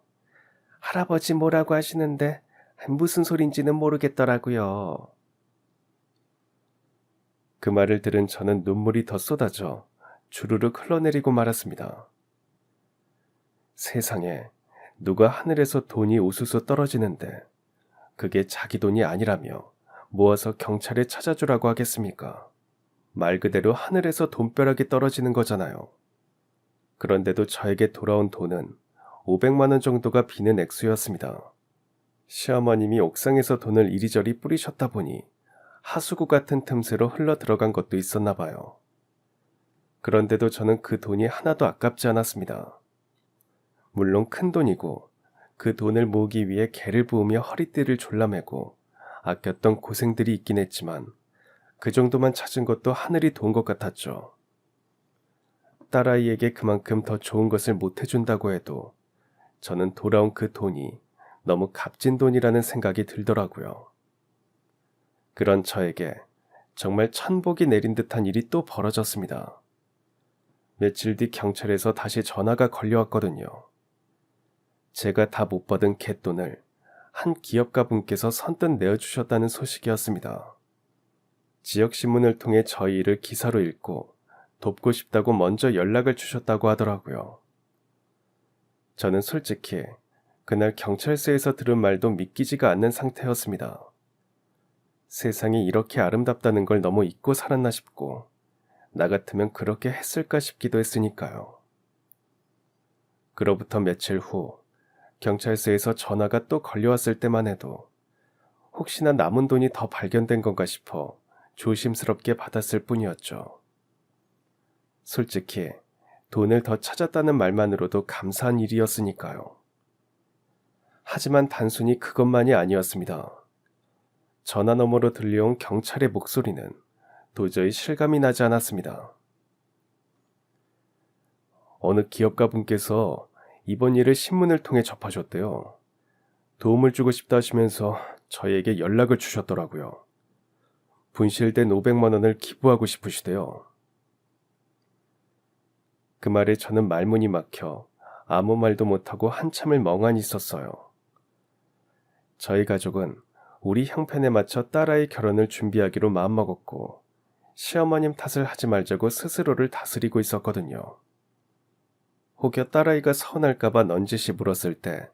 할아버지 뭐라고 하시는데 무슨 소린지는 모르겠더라고요. 그 말을 들은 저는 눈물이 더 쏟아져 주르륵 흘러내리고 말았습니다. 세상에 누가 하늘에서 돈이 우수수 떨어지는데 그게 자기 돈이 아니라며 모아서 경찰에 찾아주라고 하겠습니까? 말 그대로 하늘에서 돈벼락이 떨어지는 거잖아요. 그런데도 저에게 돌아온 돈은 500만 원 정도가 비는 액수였습니다. 시어머님이 옥상에서 돈을 이리저리 뿌리셨다 보니 하수구 같은 틈새로 흘러 들어간 것도 있었나 봐요. 그런데도 저는 그 돈이 하나도 아깝지 않았습니다. 물론 큰 돈이고 그 돈을 모으기 위해 개를 부으며 허리띠를 졸라매고 아꼈던 고생들이 있긴 했지만 그 정도만 찾은 것도 하늘이 도운 것 같았죠. 딸아이에게 그만큼 더 좋은 것을 못 해준다고 해도 저는 돌아온 그 돈이 너무 값진 돈이라는 생각이 들더라고요. 그런 저에게 정말 천복이 내린 듯한 일이 또 벌어졌습니다. 며칠 뒤 경찰에서 다시 전화가 걸려왔거든요. 제가 다 못 받은 갯돈을 한 기업가 분께서 선뜻 내어주셨다는 소식이었습니다. 지역신문을 통해 저희 일을 기사로 읽고 돕고 싶다고 먼저 연락을 주셨다고 하더라고요. 저는 솔직히 그날 경찰서에서 들은 말도 믿기지가 않는 상태였습니다. 세상이 이렇게 아름답다는 걸 너무 잊고 살았나 싶고 나 같으면 그렇게 했을까 싶기도 했으니까요. 그로부터 며칠 후 경찰서에서 전화가 또 걸려왔을 때만 해도 혹시나 남은 돈이 더 발견된 건가 싶어 조심스럽게 받았을 뿐이었죠. 솔직히 돈을 더 찾았다는 말만으로도 감사한 일이었으니까요. 하지만 단순히 그것만이 아니었습니다. 전화 너머로 들려온 경찰의 목소리는 도저히 실감이 나지 않았습니다. 어느 기업가 분께서 이번 일을 신문을 통해 접하셨대요. 도움을 주고 싶다 하시면서 저에게 연락을 주셨더라고요. 분실된 500만 원을 기부하고 싶으시대요. 그 말에 저는 말문이 막혀 아무 말도 못하고 한참을 멍하니 있었어요. 저희 가족은 우리 형편에 맞춰 딸아이 결혼을 준비하기로 마음먹었고 시어머님 탓을 하지 말자고 스스로를 다스리고 있었거든요. 혹여 딸아이가 서운할까봐 넌지시 물었을 때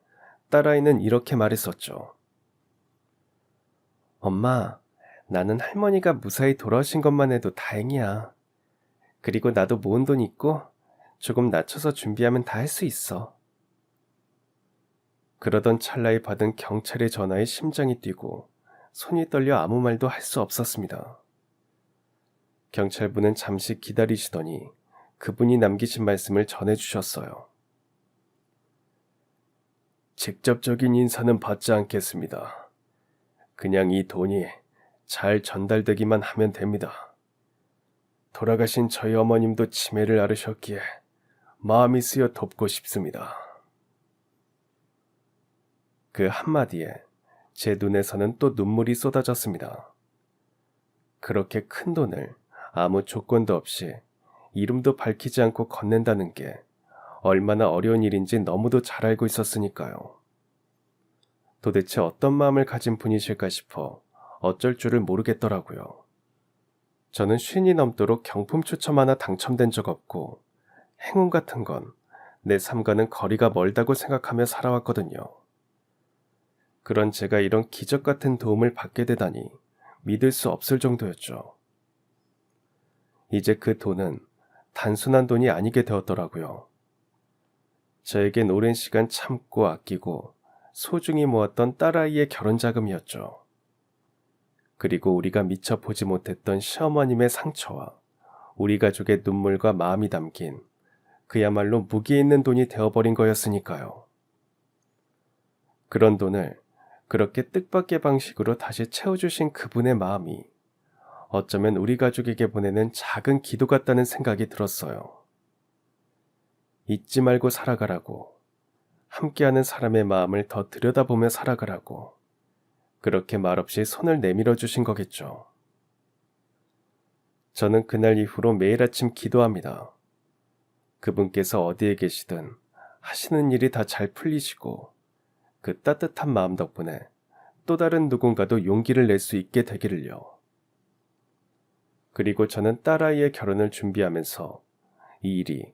딸아이는 이렇게 말했었죠. 엄마, 나는 할머니가 무사히 돌아오신 것만 해도 다행이야. 그리고 나도 모은 돈 있고 조금 낮춰서 준비하면 다 할 수 있어. 그러던 찰나에 받은 경찰의 전화에 심장이 뛰고 손이 떨려 아무 말도 할 수 없었습니다. 경찰분은 잠시 기다리시더니 그분이 남기신 말씀을 전해주셨어요. 직접적인 인사는 받지 않겠습니다. 그냥 이 돈이 잘 전달되기만 하면 됩니다. 돌아가신 저희 어머님도 치매를 앓으셨기에 마음이 쓰여 돕고 싶습니다. 그 한마디에 제 눈에서는 또 눈물이 쏟아졌습니다. 그렇게 큰 돈을 아무 조건도 없이 이름도 밝히지 않고 건넨다는 게 얼마나 어려운 일인지 너무도 잘 알고 있었으니까요. 도대체 어떤 마음을 가진 분이실까 싶어 어쩔 줄을 모르겠더라고요. 저는 50이 넘도록 경품 추첨 하나 당첨된 적 없고 행운 같은 건 내 삶과는 거리가 멀다고 생각하며 살아왔거든요. 그런 제가 이런 기적 같은 도움을 받게 되다니 믿을 수 없을 정도였죠. 이제 그 돈은 단순한 돈이 아니게 되었더라고요. 저에겐 오랜 시간 참고 아끼고 소중히 모았던 딸아이의 결혼 자금이었죠. 그리고 우리가 미처 보지 못했던 시어머님의 상처와 우리 가족의 눈물과 마음이 담긴 그야말로 무게 있는 돈이 되어버린 거였으니까요. 그런 돈을 그렇게 뜻밖의 방식으로 다시 채워주신 그분의 마음이 어쩌면 우리 가족에게 보내는 작은 기도 같다는 생각이 들었어요. 잊지 말고 살아가라고, 함께하는 사람의 마음을 더 들여다보며 살아가라고, 그렇게 말없이 손을 내밀어 주신 거겠죠. 저는 그날 이후로 매일 아침 기도합니다. 그분께서 어디에 계시든 하시는 일이 다 잘 풀리시고 그 따뜻한 마음 덕분에 또 다른 누군가도 용기를 낼 수 있게 되기를요. 그리고 저는 딸아이의 결혼을 준비하면서 이 일이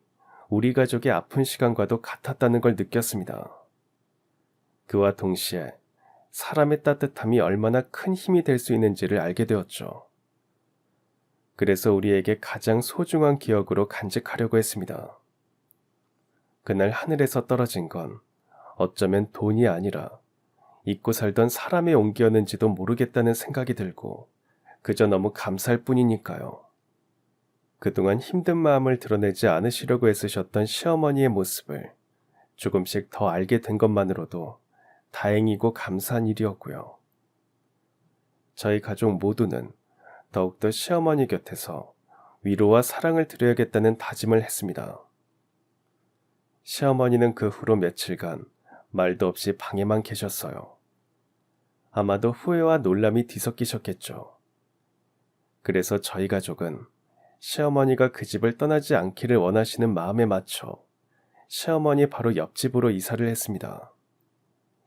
우리 가족의 아픈 시간과도 같았다는 걸 느꼈습니다. 그와 동시에 사람의 따뜻함이 얼마나 큰 힘이 될 수 있는지를 알게 되었죠. 그래서 우리에게 가장 소중한 기억으로 간직하려고 했습니다. 그날 하늘에서 떨어진 건 어쩌면 돈이 아니라 잊고 살던 사람의 온기였는지도 모르겠다는 생각이 들고 그저 너무 감사할 뿐이니까요. 그동안 힘든 마음을 드러내지 않으시려고 애쓰셨던 시어머니의 모습을 조금씩 더 알게 된 것만으로도 다행이고 감사한 일이었고요. 저희 가족 모두는 더욱더 시어머니 곁에서 위로와 사랑을 드려야겠다는 다짐을 했습니다. 시어머니는 그 후로 며칠간 말도 없이 방에만 계셨어요. 아마도 후회와 놀람이 뒤섞이셨겠죠. 그래서 저희 가족은 시어머니가 그 집을 떠나지 않기를 원하시는 마음에 맞춰 시어머니 바로 옆집으로 이사를 했습니다.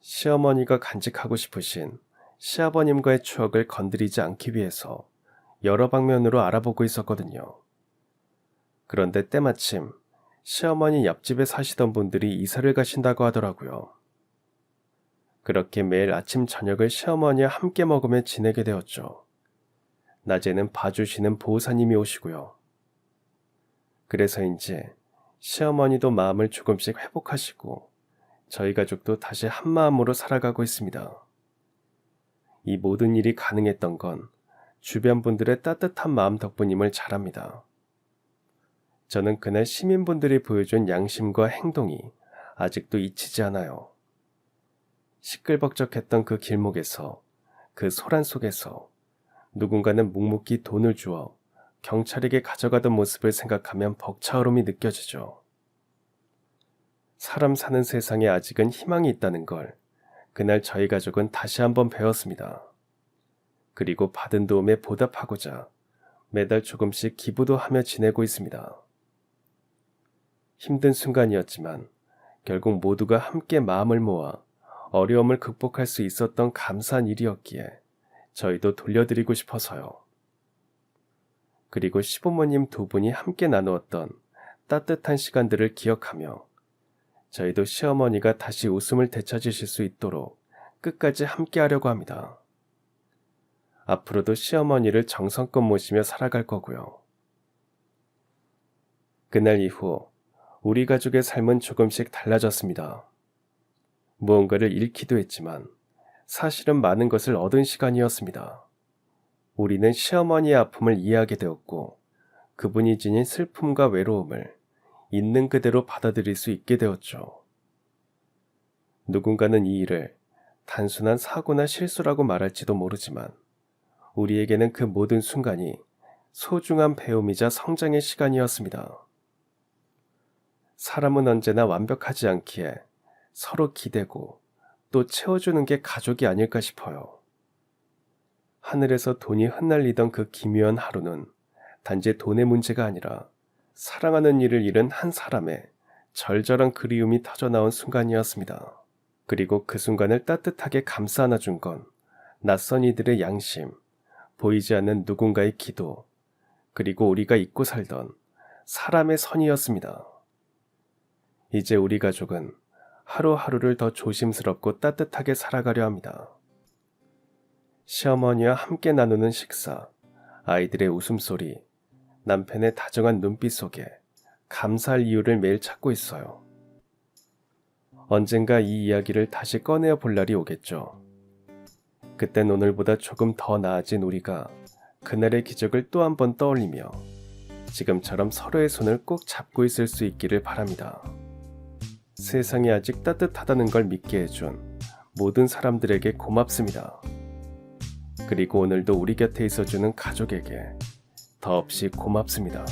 시어머니가 간직하고 싶으신 시아버님과의 추억을 건드리지 않기 위해서 여러 방면으로 알아보고 있었거든요. 그런데 때마침 시어머니 옆집에 사시던 분들이 이사를 가신다고 하더라고요. 그렇게 매일 아침 저녁을 시어머니와 함께 먹으며 지내게 되었죠. 낮에는 봐주시는 보호사님이 오시고요. 그래서인지 시어머니도 마음을 조금씩 회복하시고 저희 가족도 다시 한마음으로 살아가고 있습니다. 이 모든 일이 가능했던 건 주변 분들의 따뜻한 마음 덕분임을 잘 압니다. 저는 그날 시민분들이 보여준 양심과 행동이 아직도 잊히지 않아요. 시끌벅적했던 그 길목에서, 그 소란 속에서 누군가는 묵묵히 돈을 주어 경찰에게 가져가던 모습을 생각하면 벅차오름이 느껴지죠. 사람 사는 세상에 아직은 희망이 있다는 걸 그날 저희 가족은 다시 한번 배웠습니다. 그리고 받은 도움에 보답하고자 매달 조금씩 기부도 하며 지내고 있습니다. 힘든 순간이었지만 결국 모두가 함께 마음을 모아 어려움을 극복할 수 있었던 감사한 일이었기에 저희도 돌려드리고 싶어서요. 그리고 시부모님 두 분이 함께 나누었던 따뜻한 시간들을 기억하며 저희도 시어머니가 다시 웃음을 되찾으실 수 있도록 끝까지 함께 하려고 합니다. 앞으로도 시어머니를 정성껏 모시며 살아갈 거고요. 그날 이후 우리 가족의 삶은 조금씩 달라졌습니다. 무언가를 잃기도 했지만 사실은 많은 것을 얻은 시간이었습니다. 우리는 시어머니의 아픔을 이해하게 되었고 그분이 지닌 슬픔과 외로움을 있는 그대로 받아들일 수 있게 되었죠. 누군가는 이 일을 단순한 사고나 실수라고 말할지도 모르지만 우리에게는 그 모든 순간이 소중한 배움이자 성장의 시간이었습니다. 사람은 언제나 완벽하지 않기에 서로 기대고 또 채워주는 게 가족이 아닐까 싶어요. 하늘에서 돈이 흩날리던 그 기묘한 하루는 단지 돈의 문제가 아니라 사랑하는 이를 잃은 한 사람의 절절한 그리움이 터져나온 순간이었습니다. 그리고 그 순간을 따뜻하게 감싸 안아준 건 낯선 이들의 양심, 보이지 않는 누군가의 기도, 그리고 우리가 잊고 살던 사람의 선이었습니다. 이제 우리 가족은 하루하루를 더 조심스럽고 따뜻하게 살아가려 합니다. 시어머니와 함께 나누는 식사, 아이들의 웃음소리, 남편의 다정한 눈빛 속에 감사할 이유를 매일 찾고 있어요. 언젠가 이 이야기를 다시 꺼내어 볼 날이 오겠죠. 그땐 오늘보다 조금 더 나아진 우리가 그날의 기적을 또 한 번 떠올리며 지금처럼 서로의 손을 꼭 잡고 있을 수 있기를 바랍니다. 세상이 아직 따뜻하다는 걸 믿게 해준 모든 사람들에게 고맙습니다. 그리고 오늘도 우리 곁에 있어주는 가족에게 더없이 고맙습니다.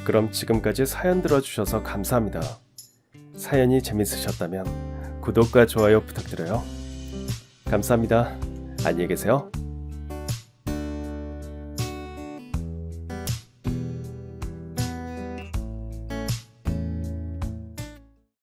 그럼 지금까지 사연 들어주셔서 감사합니다. 사연이 재밌으셨다면 구독과 좋아요 부탁드려요. 감사합니다. 안녕히 계세요.